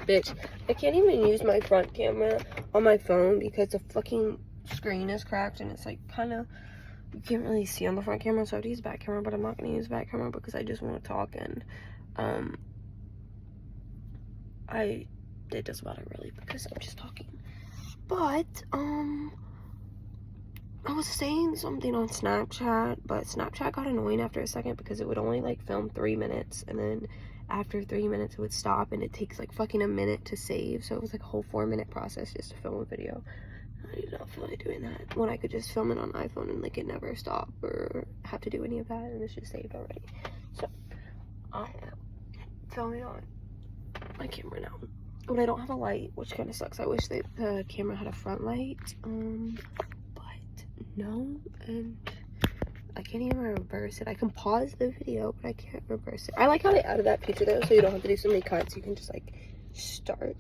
Bitch, I can't even use my front camera on my phone because the fucking screen is cracked and it's like kind of, you can't really see on the front camera, so I have to use back camera, but I'm not going to use back camera because I just want to talk, and it doesn't matter really because I'm just talking. But I was saying something on Snapchat, but Snapchat got annoying after a second because it would only like film 3 minutes, and then after 3 minutes it would stop, and it takes like fucking a minute to save, so it was like a whole 4-minute process just to film a video. I did not feel like doing that when I could just film it on iPhone and like it never stop or have to do any of that, and it's just saved already. So I am filming on my camera now, but I don't have a light, which kind of sucks. I wish that the camera had a front light, but no, and I can't even reverse it. I can pause the video, but I can't reverse it. I like how they added that feature though, so you don't have to do so many cuts. You can just like start,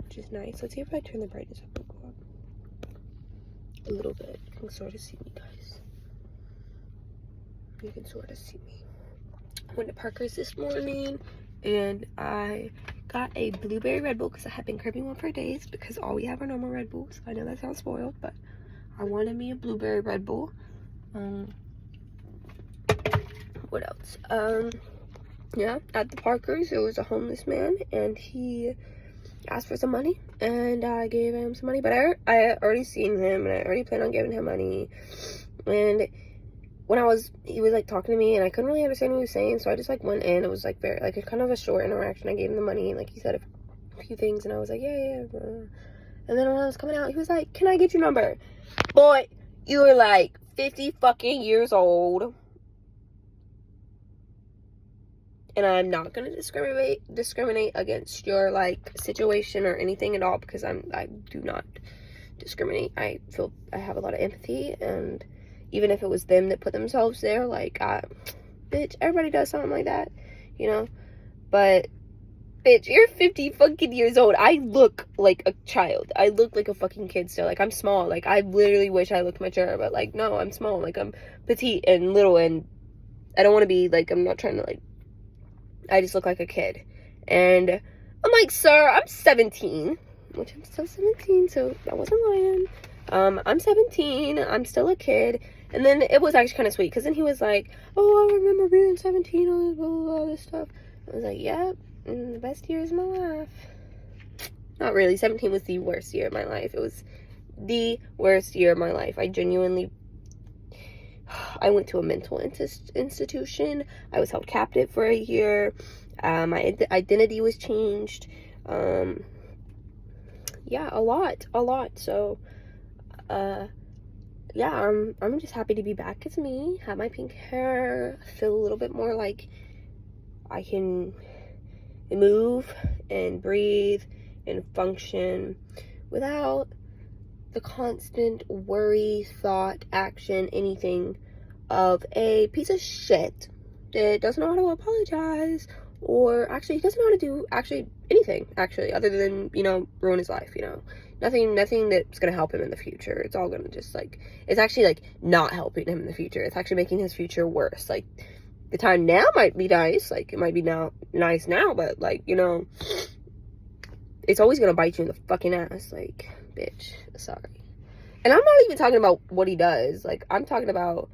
which is nice. Let's see if I turn the brightness up a little bit. You can sort of see me, guys. You can sort of see me. I went to Parker's this morning, and I got a blueberry Red Bull because I have been craving one for days because all we have are normal Red Bulls. I know that sounds spoiled, but I wanted me a blueberry Red Bull. What else? Yeah, at the Parkers, there was a homeless man, and he asked for some money, and I gave him some money, but I already seen him, and I already planned on giving him money, and when he was like talking to me, and I couldn't really understand what he was saying, so I just like went in. It was like very, like, a kind of a short interaction. I gave him the money, and like he said a few things, and I was like, yeah. And then when I was coming out, he was like, can I get your number? Boy, you were like 50 fucking years old. And I'm not gonna discriminate against your like situation or anything at all, because I do not discriminate. I feel I have a lot of empathy, and even if it was them that put themselves there, like, bitch, everybody does something like that, you know. But bitch, you're 50 fucking years old. I look like a child. I look like a fucking kid still. Like, I'm small. Like, I literally wish I looked mature, but like, no, I'm small. Like, I'm petite and little, and I don't want to be like, I'm not trying to like, I just look like a kid. And I'm like, sir, I'm 17, which I'm still 17, so I wasn't lying. I'm 17, I'm still a kid. And then it was actually kind of sweet, because then he was like, oh, I remember being 17, all this, blah, blah, blah, this stuff. I was like, yep, the best years of my life. Not really. 17 was the worst year of my life. It was the worst year of my life. I went to a mental institution. I was held captive for a year. My identity was changed. Yeah, a lot. So, yeah, I'm just happy to be back as me. Have my pink hair. Feel a little bit more like I can move and breathe and function without the constant worry, thought, action, anything of a piece of shit that doesn't know how to apologize, or actually doesn't know how to do anything other than, you know, ruin his life, you know. Nothing that's gonna help him in the future. It's all gonna just like, it's actually like not helping him in the future. It's actually making his future worse. Like, the time now might be nice, like it might be nice now, but like, you know, it's always gonna bite you in the fucking ass. Like, bitch, sorry. And I'm not even talking about what he does. Like, I'm talking about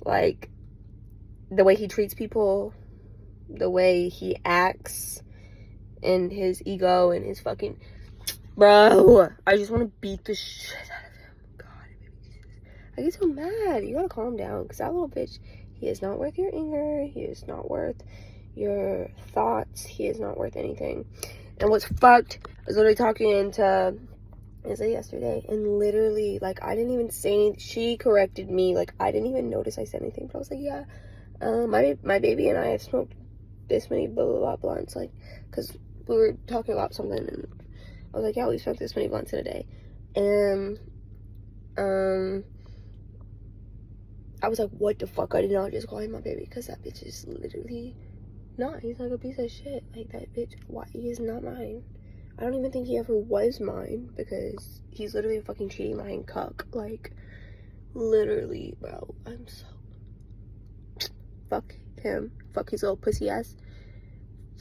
like the way he treats people, the way he acts, and his ego and his fucking, bro, I just want to beat the shit out of him. God, I get so mad. You gotta calm down, because that little bitch, he is not worth your anger. He is not worth your thoughts. He is not worth anything. And what's fucked, I was literally talking to Izzy yesterday, and literally, like, I didn't even say anything. She corrected me. Like, I didn't even notice I said anything, but I was like, yeah, my baby and I have smoked this many blah blah blah blunts, like, because we were talking about something, and I was like, yeah, we smoked this many blunts in a day. And I was like, what the fuck? I did not just call him my baby, because that bitch is literally not. He's like a piece of shit. Like, that bitch, why? He is not mine. I don't even think he ever was mine, because he's literally a fucking cheating lying cuck. Like, literally, bro. I'm so, fuck him. Fuck his little pussy ass.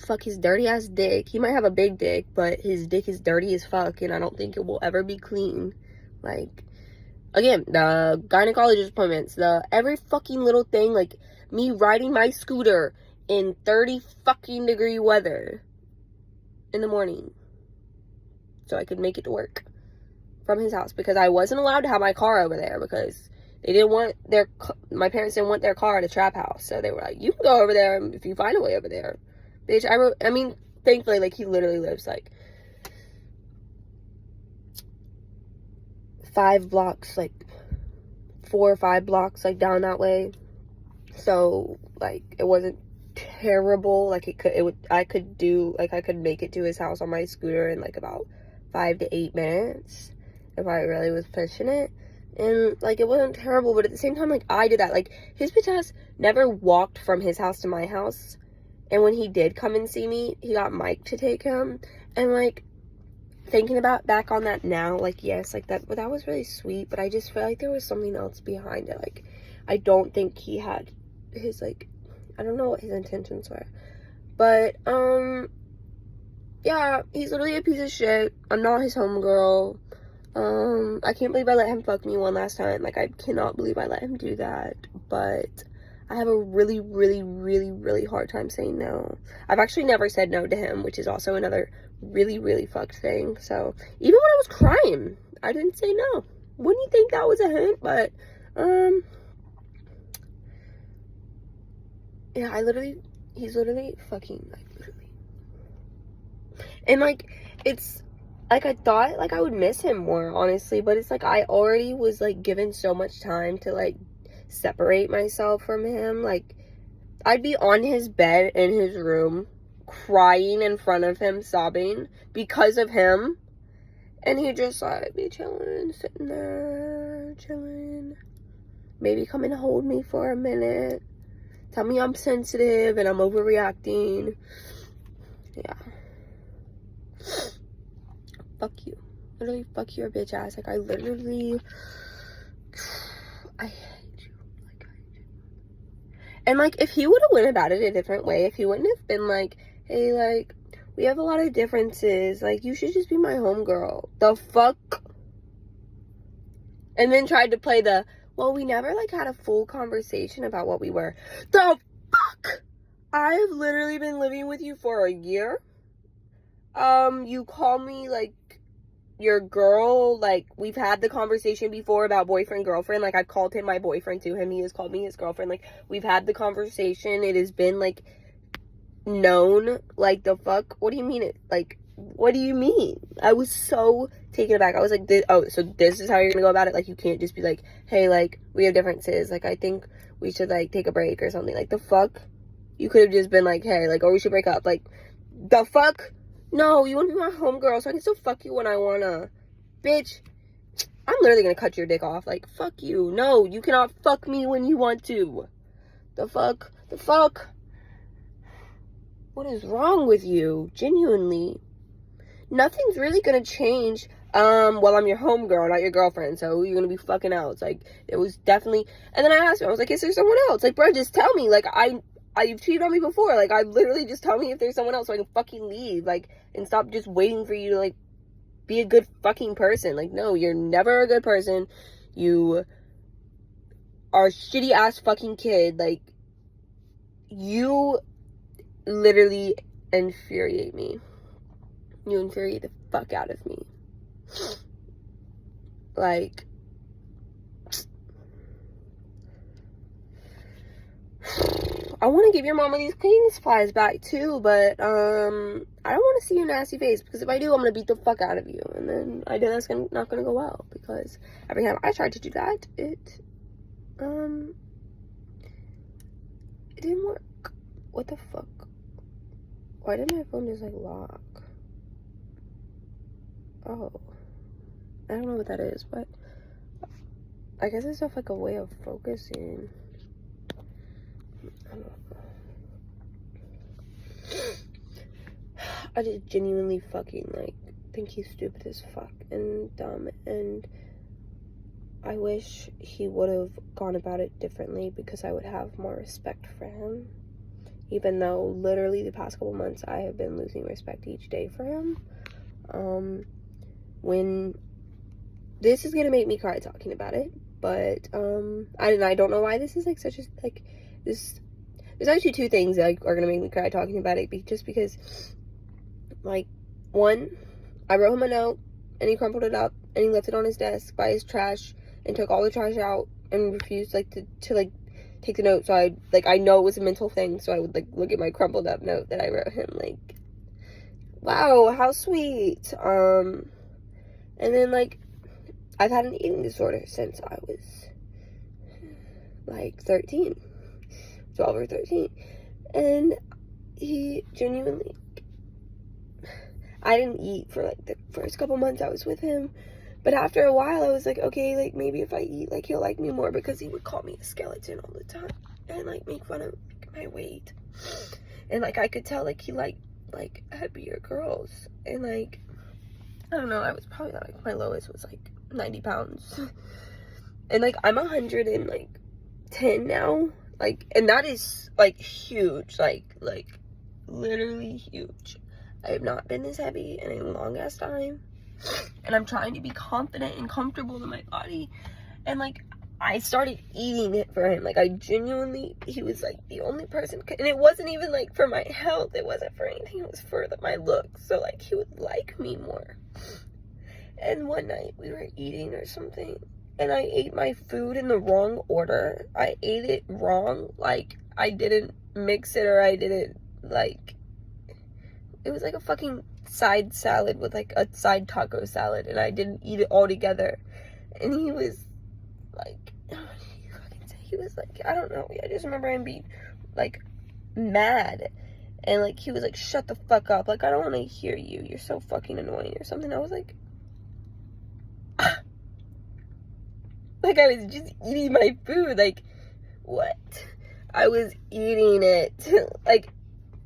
fuck his dirty ass dick. He might have a big dick, but his dick is dirty as fuck, and I don't think it will ever be clean. Like, again, the gynecologist appointments, the every fucking little thing, like me riding my scooter in 30 fucking degree weather in the morning so I could make it to work from his house, because I wasn't allowed to have my car over there because they didn't want my parents didn't want their car at a trap house. So they were like, you can go over there if you find a way over there. Bitch, I mean, thankfully, like, he literally lives, like, 5 blocks, like, 4 or 5 blocks, like, down that way. So, like, it wasn't terrible. Like, I could make it to his house on my scooter in, like, about 5 to 8 minutes if I really was pushing it. And, like, it wasn't terrible, but at the same time, like, I did that. Like, his bitch ass never walked from his house to my house. And when he did come and see me, he got Mike to take him. And, like, thinking back on that now, like, yes, like, that was really sweet. But I just feel like there was something else behind it. Like, I don't think he had his, like, I don't know what his intentions were. But, yeah, he's literally a piece of shit. I'm not his homegirl. I can't believe I let him fuck me one last time. Like, I cannot believe I let him do that. But I have a really, really, really, really hard time saying no. I've actually never said no to him, which is also another really, really fucked thing. So, even when I was crying, I didn't say no. Wouldn't you think that was a hint? But, yeah, he's literally fucking, like, literally. And, like, it's, like, I thought, like, I would miss him more, honestly, but it's, like, I already was, like, given so much time to, like, separate myself from him. Like, I'd be on his bed in his room, crying in front of him, sobbing, because of him, and he'd just, like, be chilling, sitting there, chilling, maybe come and hold me for a minute, tell me I'm sensitive and I'm overreacting. Yeah. Fuck you. Literally, fuck your bitch ass. Like, I hate you. Like, I hate you. And, like, if he would have went about it a different way, if he wouldn't have been like, hey, like, we have a lot of differences, like, you should just be my homegirl. The fuck? And then tried to play the, well, we never, like, had a full conversation about what we were. The fuck? I've literally been living with you for a year. You call me, like, your girl. Like, we've had the conversation before about boyfriend, girlfriend. Like, I've called him my boyfriend to him. He has called me his girlfriend. Like, we've had the conversation. It has been, like, known. Like, the fuck? What do you mean? Like, what do you mean? I was so taken aback. I was like, so this is how you're gonna go about it? Like, you can't just be like, hey, like, we have differences. Like, I think we should, like, take a break or something. Like, the fuck? You could have just been like, hey, like, or we should break up. Like, the fuck? No, you want to be my homegirl, so I can still fuck you when I wanna. Bitch, I'm literally gonna cut your dick off. Like, fuck you. No, you cannot fuck me when you want to. The fuck? The fuck? What is wrong with you? Genuinely. Nothing's really gonna change. Well, I'm your homegirl, not your girlfriend, so you're gonna be fucking out. It's like, it was definitely. And then I asked him, I was like, is there someone else? Like, bro, just tell me. Like, you've cheated on me before. Like, I literally just tell me if there's someone else so I can fucking leave. Like, and stop just waiting for you to, like, be a good fucking person. Like, no, you're never a good person. You are a shitty ass fucking kid. Like, you literally infuriate me. You infuriate the fuck out of me. Like, I want to give your mama these cleaning supplies back too, but I don't want to see your nasty face, because if I do, I'm gonna beat the fuck out of you, and then I know that's not gonna go well, because every time I tried to do that, it didn't work. What the fuck? Why did my phone just, like, lock? Oh, I don't know what that is, but I guess it's just, like, a way of focusing. I don't know. I just genuinely fucking, like, think he's stupid as fuck and dumb, and I wish he would have gone about it differently, because I would have more respect for him. even though literally the past couple months I have been losing respect each day for him. When this is gonna make me cry talking about it, but I don't know why this is like such a like this. There's actually two things that are gonna make me cry talking about it, just because, like, one, I wrote him a note and he crumpled it up and he left it on his desk by his trash and took all the trash out and refused like to like take the note. So I know it was a mental thing, so I would like look at my crumpled up note that I wrote him, like, wow, how sweet. And then, like, I've had an eating disorder since I was like 13, 12 or 13, and he genuinely, I didn't eat for like the first couple months I was with him, but after a while I was like, okay, like maybe if I eat, like he'll like me more, because he would call me a skeleton all the time and like make fun of like, my weight, and like I could tell like he liked like heavier girls, and like I don't know, I was probably like, my lowest was like 90 pounds and like I'm 110 now, like, and that is like huge, like literally huge. I have not been this heavy in a long ass time, and I'm trying to be confident and comfortable in my body, and like I started eating it for him. Like, I genuinely, he was like the only person, and it wasn't even like for my health, it wasn't for anything, it was for my looks, so like he would like me more. And one night we were eating or something, and I ate my food in the wrong order. I ate it wrong, like I didn't mix it, or I didn't like, it was like a fucking side salad with like a side taco salad, and I didn't eat it all together. And he was like, he was like, I don't know, I just remember him being like mad, and like he was like, shut the fuck up, like I don't want to hear you, you're so fucking annoying or something. I was like, like I was just eating my food, like what? I was eating it. Like,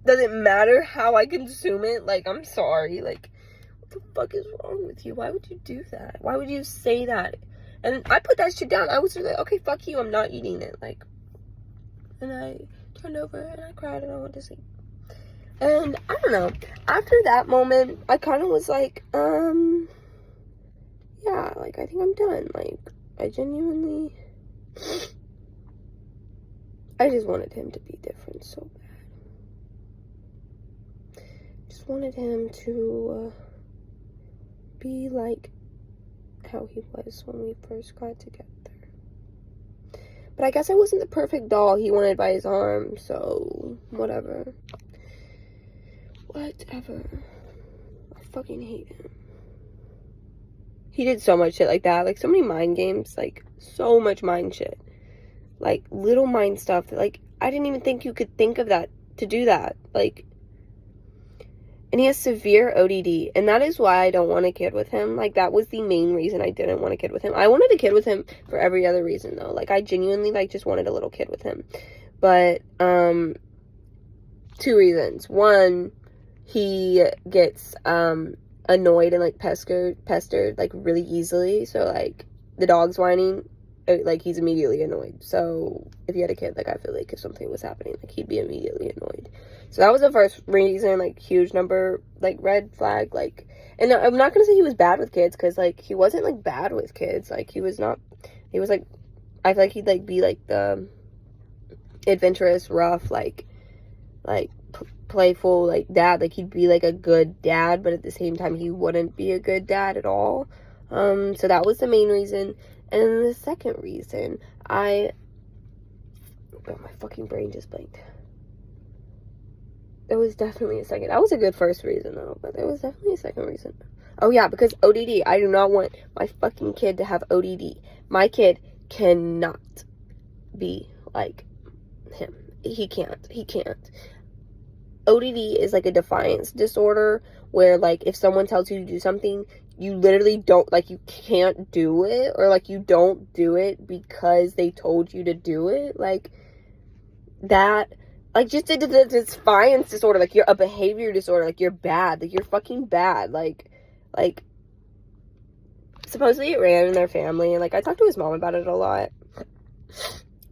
does it matter how I consume it? Like, I'm sorry, like what the fuck is wrong with you? Why would you do that? Why would you say that? And I put that shit down. I was like, okay, fuck you, I'm not eating it. Like, and I turned over and I cried and I went to sleep. And I don't know, after that moment I kind of was like, yeah, like I think I'm done. Like, I genuinely, I just wanted him to be different so bad. Just wanted him to be like how he was when we first got together. But I guess I wasn't the perfect doll he wanted by his arm, so whatever. Whatever. I fucking hate him. He did so much shit like that, like so many mind games, like so much mind shit, like little mind stuff that like I didn't even think you could think of that, to do that, like. And he has severe ODD, and that is why I don't want a kid with him. Like, that was the main reason I didn't want a kid with him. I wanted a kid with him for every other reason, though. Like, I genuinely, like, just wanted a little kid with him. But, 2 reasons. One, he gets, annoyed and, like, pestered, like, really easily. So, like, the dog's whining, like, he's immediately annoyed. So, if you had a kid, like, I feel like if something was happening, like, he'd be immediately annoyed. So that was the first reason, like, huge number, like, red flag, like, and I'm not gonna say he was bad with kids, because, like, he wasn't, like, bad with kids, like, he was, like, I feel like he'd, like, be, like, the adventurous, rough, like, playful, like, dad, like, he'd be, like, a good dad, but at the same time, he wouldn't be a good dad at all. So that was the main reason. And then the second reason, oh, my fucking brain just blanked. There was definitely a second. That was a good first reason, though, but there was definitely a second reason. Oh, yeah, because ODD. I do not want my fucking kid to have ODD. My kid cannot be like him. He can't. ODD is like a defiance disorder where, like, if someone tells you to do something, you literally don't, like, you can't do it, or, like, you don't do it because they told you to do it. Like, that, like, just a defiance disorder, like, you're a behavior disorder, like, you're bad, like, you're fucking bad, like, supposedly it ran in their family, and, like, I talked to his mom about it a lot,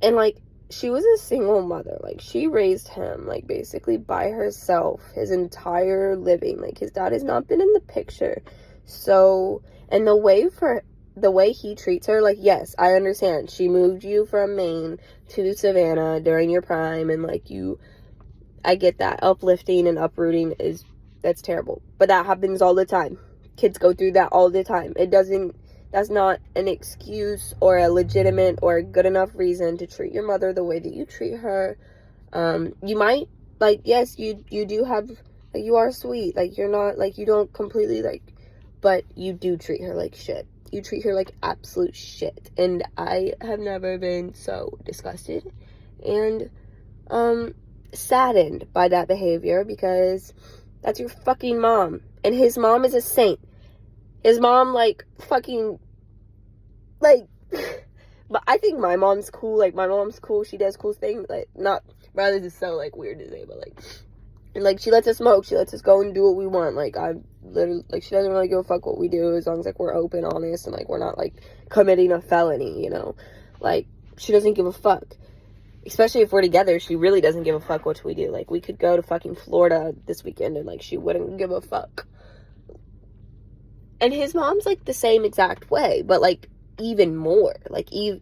and, like, she was a single mother. Like, she raised him, like, basically by herself his entire living. Like, his dad has not been in the picture. So, and the way he treats her, like, yes, I understand. She moved you from Maine to Savannah during your prime, and, like, I get that. Uplifting and uprooting that's terrible. But that happens all the time. Kids go through that all the time. That's not an excuse or a legitimate or a good enough reason to treat your mother the way that you treat her. You might, like, yes, you do have, like, you are sweet. Like, you're not, like, you don't completely, like, but you do treat her like shit. You treat her like absolute shit. And I have never been so disgusted and, saddened by that behavior, because that's your fucking mom. And his mom is a saint. His mom, like, fucking, like, but I think my mom's cool. Like, my mom's cool. She does cool things. Like, not, rather than so, like, weird to say, but, like, and, like, she lets us smoke. She lets us go and do what we want. Like, I literally, like, she doesn't really give a fuck what we do, as long as, like, we're open, honest, and, like, we're not, like, committing a felony, you know? Like, she doesn't give a fuck. Especially if we're together, she really doesn't give a fuck what we do. Like, we could go to fucking Florida this weekend, and, like, she wouldn't give a fuck. And his mom's, like, the same exact way, but, like, even more. Like, he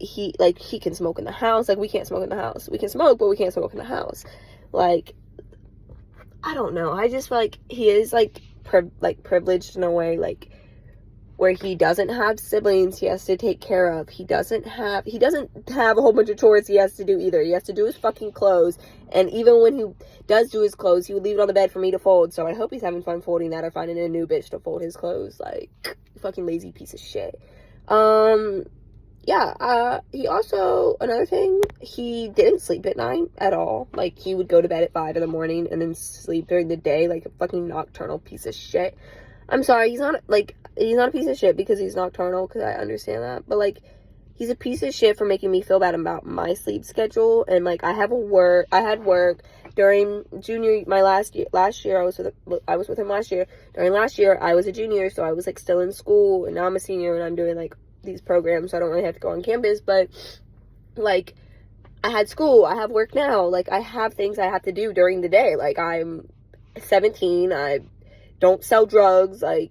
can smoke in the house. Like, we can't smoke in the house. We can smoke, but we can't smoke in the house. Like, I don't know. I just feel like he is, like, privileged in a way, like, where he doesn't have siblings he has to take care of. He doesn't have a whole bunch of chores he has to do either. He has to do his fucking clothes. And even when he does do his clothes, he would leave it on the bed for me to fold. So I hope he's having fun folding that, or finding a new bitch to fold his clothes. Like, fucking lazy piece of shit. He also, another thing, he didn't sleep at night at all. Like, he would go to bed at 5 in the morning and then sleep during the day, like a fucking nocturnal piece of shit. I'm sorry, he's not a piece of shit because he's nocturnal, because I understand that, but, like, he's a piece of shit for making me feel bad about my sleep schedule. And, like, I had work during last year. I was with him last year. During last year, I was a junior, so I was, like, still in school, and now I'm a senior, and I'm doing, like, these programs, so I don't really have to go on campus. But, like, I had school, I have work now, like, I have things I have to do during the day. Like, I'm 17, I don't sell drugs, I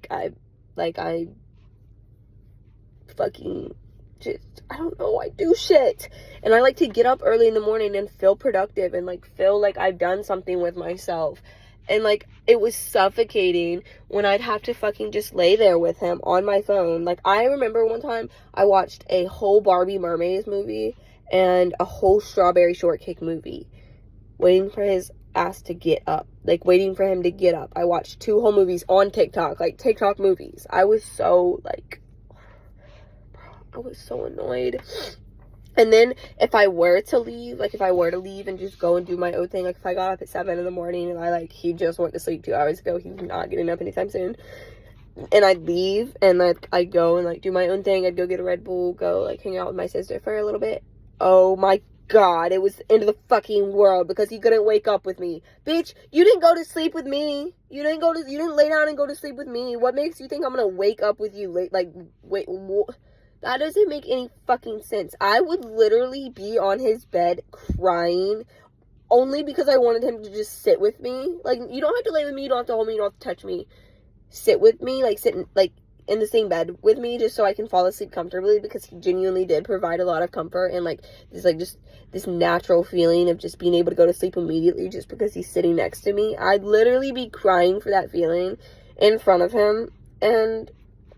fucking just, I don't know, I do shit. And I like to get up early in the morning and feel productive and, like, feel like I've done something with myself. And, like, it was suffocating when I'd have to fucking just lay there with him on my phone. Like, I remember one time I watched a whole Barbie Mermaids movie and a whole Strawberry Shortcake movie, waiting for his ass to get up. Like, waiting for him to get up. I watched 2 whole movies on TikTok, like, TikTok movies. I was so, like, I was so annoyed. And then if I were to leave and just go and do my own thing, like, if I got up at 7 in the morning and he just went to sleep 2 hours ago, he's not getting up anytime soon, and I'd leave and, like, I'd go and, like, do my own thing. I'd go get a Red Bull, go, like, hang out with my sister for a little bit. Oh my God, it was the end of the fucking world because he couldn't wake up with me. Bitch, you didn't go to sleep with me. You didn't lay down and go to sleep with me. What makes you think I'm gonna wake up with you late? Like, wait, that doesn't make any fucking sense. I would literally be on his bed crying only because I wanted him to just sit with me. Like, you don't have to lay with me, you don't have to hold me, you don't have to touch me. Sit with me, like, in the same bed with me, just so I can fall asleep comfortably, because he genuinely did provide a lot of comfort and, like, just this natural feeling of just being able to go to sleep immediately just because he's sitting next to me. I'd literally be crying for that feeling in front of him, and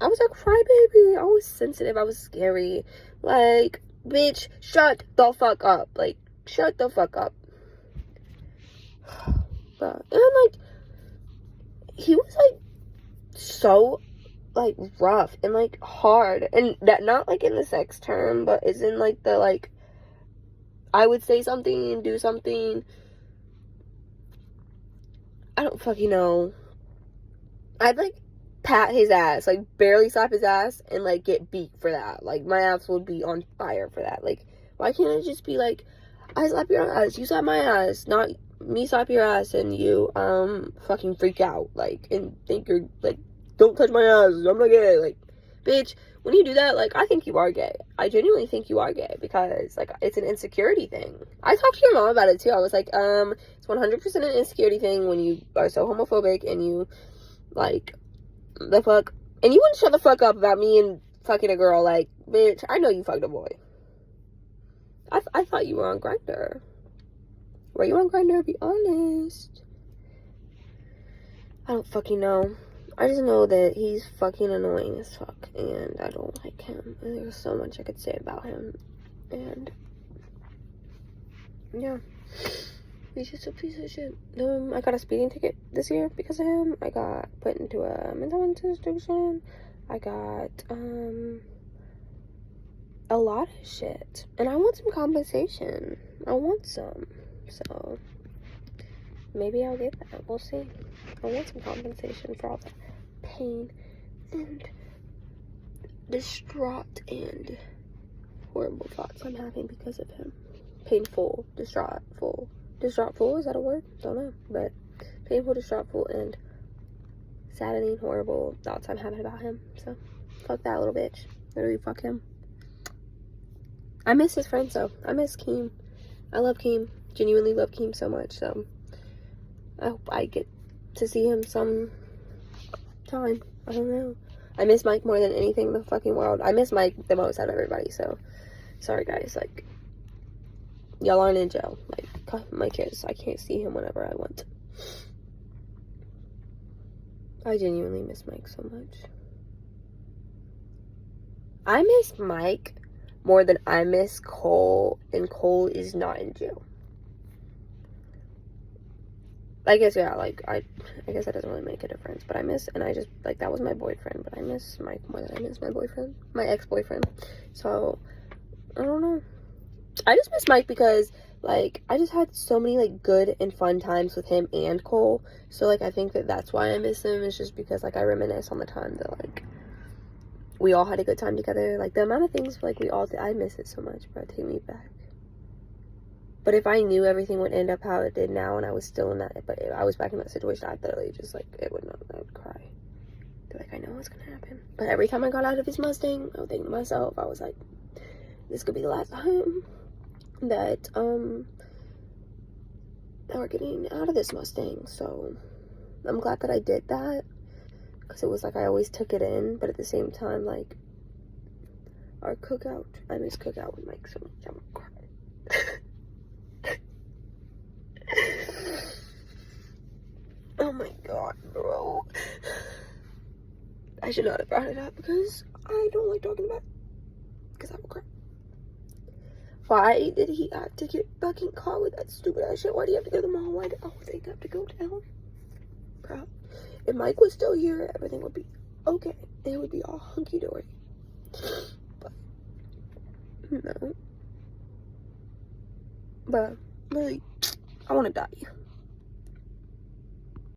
I was a crybaby. I was sensitive. I was scary. Like, bitch, shut the fuck up. Like, shut the fuck up. And, like, he was, like, so, like, rough and, like, hard. And that, not, like, in the sex term, but is in, like, the, like, I would say something and do something. I don't fucking know. I'd, like, pat his ass, like, barely slap his ass and, like, get beat for that. Like, my ass would be on fire for that. Like, why can't it just be like, I slap your ass, you slap my ass, not me slap your ass and you fucking freak out, like, and think you're, like, don't touch my ass, I'm not gay. Like, Bitch, when you do that, like, I think you are gay. I genuinely think you are gay because, like, it's an insecurity thing. I talked to your mom about it, too. I was like, it's 100% an insecurity thing when you are so homophobic and you, like, the fuck. And you wouldn't shut the fuck up about me and fucking a girl. Like, bitch, I know you fucked a boy. I thought you were on Grindr. Were you on Grindr? Be honest. I don't fucking know. I just know that he's fucking annoying as fuck, and I don't like him. And there's so much I could say about him, and yeah, he's just a piece of shit. I got a speeding ticket this year because of him. I got put into a mental institution. I got a lot of shit, and I want some compensation. I want some, so maybe I'll get that. We'll see. I want some compensation for all the pain and distraught and horrible thoughts I'm having because of him. Painful, distraughtful. Distraughtful, is that a word? Don't know. But painful, distraughtful, and saddening, horrible thoughts I'm having about him. So, fuck that little bitch. Literally, fuck him. I miss his friends, though. I miss Keem. I love Keem. Genuinely love Keem so much, so I hope I get to see him some time. I don't know. I miss Mike more than anything in the fucking world. I miss Mike the most out of everybody, so sorry guys, like, y'all aren't in jail. Like, Mike is. I can't see him whenever I want. I genuinely miss Mike so much. I miss Mike more than I miss Cole, and Cole is not in jail. I guess, yeah, like, I guess that doesn't really make a difference, but I miss, and I just, like, that was my boyfriend, but I miss Mike more than I miss my boyfriend, my ex-boyfriend, so, I don't know. I just miss Mike because, like, I just had so many, like, good and fun times with him and Cole, so, like, I think that that's why I miss him, is just because, like, I reminisce on the time that, like, we all had a good time together, like, the amount of things, like, we all did, I miss it so much, bro, take me back. But if I knew everything would end up how it did now, and I was still in that, but if I was back in that situation, I'd literally just, like, I would cry. Be like, I know what's gonna happen. But every time I got out of his Mustang, I would think to myself, I was like, this could be the last time that, we're getting out of this Mustang. So, I'm glad that I did that, because it was like, I always took it in, but at the same time, like, our cookout, I miss cookout with Mike so much, I'm gonna cry. Oh my god, bro. I should not have brought it up because I don't like talking about it. Because I will cry. Why did he have to get fucking caught with that stupid ass shit? Why do you have to go to the mall? Why do they have to go down? Bro, if Mike was still here, everything would be okay. It would be all hunky-dory. But, no. But, really, I want to die.